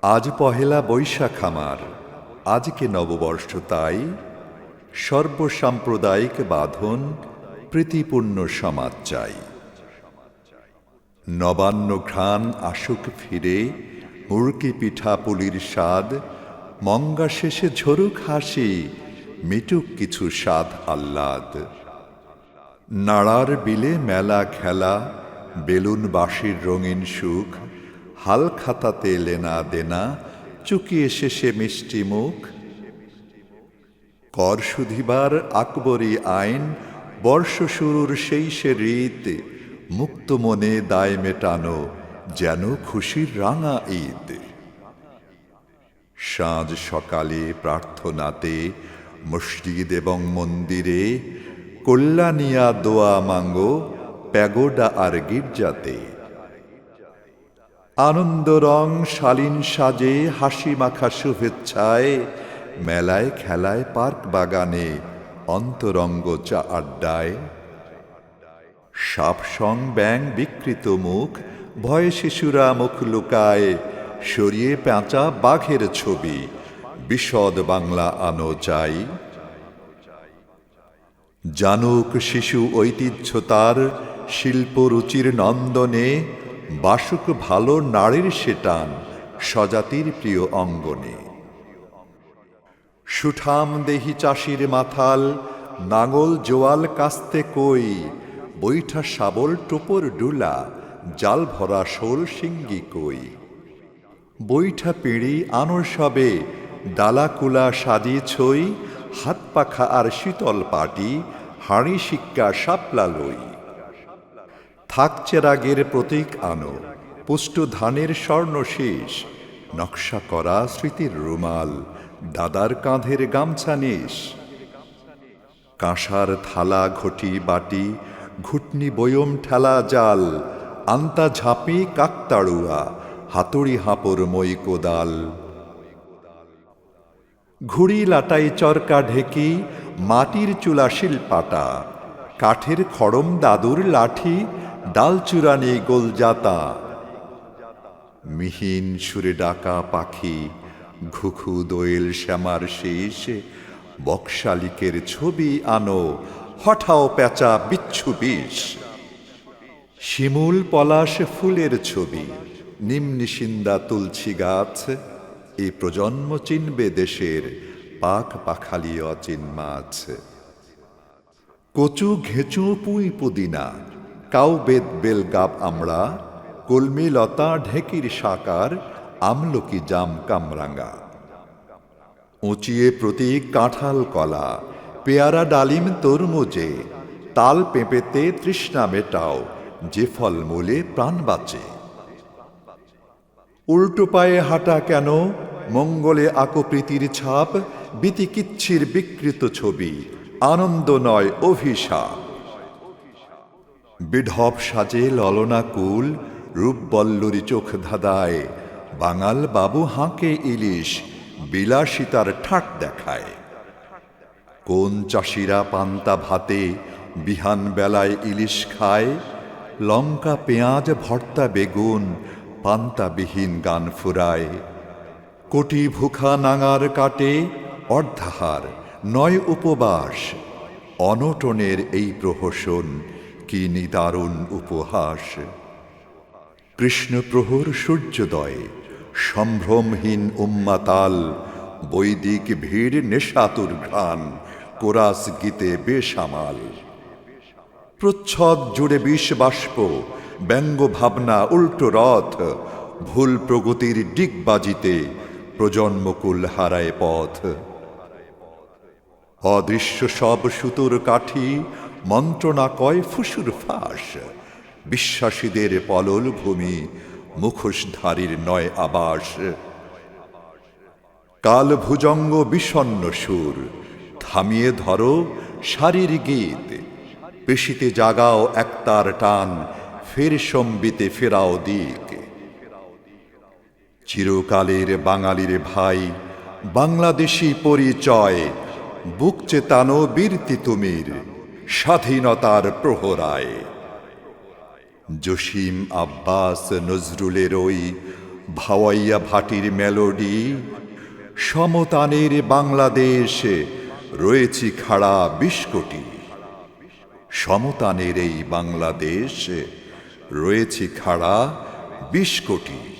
আজ পহেলা বৈশাখ আমার, আজকে নববর্ষ তাই সর্বসাম্প্রদায়িক বাঁধন প্রীতিপূর্ণ সমাজ চাই। নবান্ন ঘ্রাণ আসুক ফিরে, মুরকি পিঠা পুলির স্বাদ, মঙ্গা শেষে ঝরুক হাসি, মিটুক কিছু স্বাদ আহ্লাদ। নাড়ার বিলে মেলা খেলা, বেলুন বাঁশির রঙিন সুখ, হাল খাতাতে লেনা দেনা, চুকিয়ে শেষে মিষ্টি মুখ। কর শুধিবার আকবরী আইন, বর্ষ শুরুর সেই সে রীত, মুক্ত মনে দায় মেটানো যেন খুশির রাঙা ঈদ। সাঁঝ সকালে প্রার্থনাতে মসজিদ এবং মন্দিরে, কল্যাণিয়া দোয়া মাঙ্গো প্যাগোডা আর গির্জাতে। আনন্দ রং শালীন সাজে হাসি মাখা শুভেচ্ছায়, মেলায় খেলায় পার্ক বাগানে অন্তরঙ্গ চা আড্ডায়। সাপ সং ব্যাং বিকৃত মুখ, ভয়ে শিশুরা মুখ লুকায়, সরিয়ে পেঁচা বাঘের ছবি বিশদ বাংলা আনো চাই। জানুক শিশু ঐতিহ্য তার শিল্প রুচির নন্দনে, বাসুক ভালো নারীর সেটান স্বজাতির প্রিয় অঙ্গনে। সুঠাম দেহি চাষির মাথাল, নাঙল জোয়াল কাস্তে কই, বৈঠা শাবল টোপর ডুলা, জাল ভরা শোল সিঙ্গি কই। বৈঠা পিঁড়ি আনর সবে, ডালা কুলা সাজি ছই, হাত পাখা আর শীতল পাটি, হাঁড়ি শিক্কা শাপলা লই। থাকছে রাগের প্রতীক আনো, পুষ্ট ধানের স্বর্ণ শেষ, নকশা করা স্মৃতির রুমাল, দাদার কাঁধের গামছা নিস। কাঁসার থালা ঘটি বাটি, ঘুটনি বয়ম ঠেলা জাল, আন্তা ঝাঁপি কাকতাড়ুয়া, হাতুড়ি হাঁপড় মই কোদাল। ঘুড়ি লাটাই চরকা ঢেকি, মাটির চুলা শিলপাটা, কাঠের খড়ম দাদুর লাঠি, ডাল চূড়ানি গোলজাতা। মিহিন সুরে ডাকা পাখি, ঘুঘু দোয়েল শ্যামার শেষ, বকশালিকের ছবি আনো, হঠাও পেঁচা বিচ্ছু বিষ। শিমুল পলাশ ফুলের ছবি, নিম্নিসিন্দা তুলসী গাছ, এই প্রজন্ম চিনবে দেশের পাখ পাখালি অচিন মাছ। কচু ঘেঁচু পুঁই পুদিনা, কাউ বেদ বেল গাব আমরা, কলমি লতা ঢেকির সাকার, আমলকি জাম কামরাঙ্গা। উঁচিয়ে প্রতীক কাঁঠাল কলা, পেয়ারা ডালিম তরমুজে, তাল পেঁপেতে তৃষ্ণা মেটাও, যে ফল মূলে প্রাণ বাঁচে। উল্টো পায়ে হাঁটা কেন, মঙ্গলে আঁকো প্রীতির ছাপ, বিতিকিচ্ছির বিকৃত ছবি, আনন্দ নয় অভিশাপ। বিঢপ সাজে ললনা কুল, রূপবল্লরী চোখ ধাঁধায়, বাঙাল বাবু হাঁকে ইলিশ, বিলাসিতার ঠাট দেখায়। কোন চাষিরা পান্তা ভাতে বিহান বেলায় ইলিশ খায়, লঙ্কা পেঁয়াজ ভর্তা বেগুন পান্তাবিহীন গান ফুরায়। কোটি ভুখা নাঙার কাটে অর্ধাহার নয় উপবাস, অনটনের এই প্রহসন কি নিদারুণ উপহাস। কৃষ্ণপ্রহর সূর্যোদয়ে সম্ভ্রমহীন উম্মাতাল, বৈদিক ভিড় নেশাতুর ঘ্রাণ, কোরাস গীতে বেসামাল। প্রচ্ছদ জুড়ে বিষ বাষ্প, ব্যঙ্গ ভাবনা উল্টো রথ, ভুল প্রগতির ডিগবাজিতে প্রজন্মকুল হারায় পথ। অদৃশ্য সব সুতোর কাঠি, মন্ত্রণা কয় ফুসুর ফাঁস, বিশ্বাসীদের পলল ভূমি, মুখোশধারীর নয় আবাস। কাল ভুজঙ্গ বিষণ্ণ সুর, থামিয়ে ধরো শারীর গীত, পেশিতে জাগাও একতার টান, ফের সম্বিতে ফেরাও দিক। চিরকালের বাঙালির ভাই, বাংলাদেশি পরিচয়, বুক চেতানো বীর তিতুমির, স্বাধীনতার প্রহরায়। জসিম আব্বাস নজরুলের ওই ভাওয়াইয়া ভাটির মেলোডি, সমতানের বাংলাদেশ, রয়েছি খাড়া ২০ কোটি। সমতানের এই বাংলাদেশ, রয়েছি খাড়া ২০ কোটি।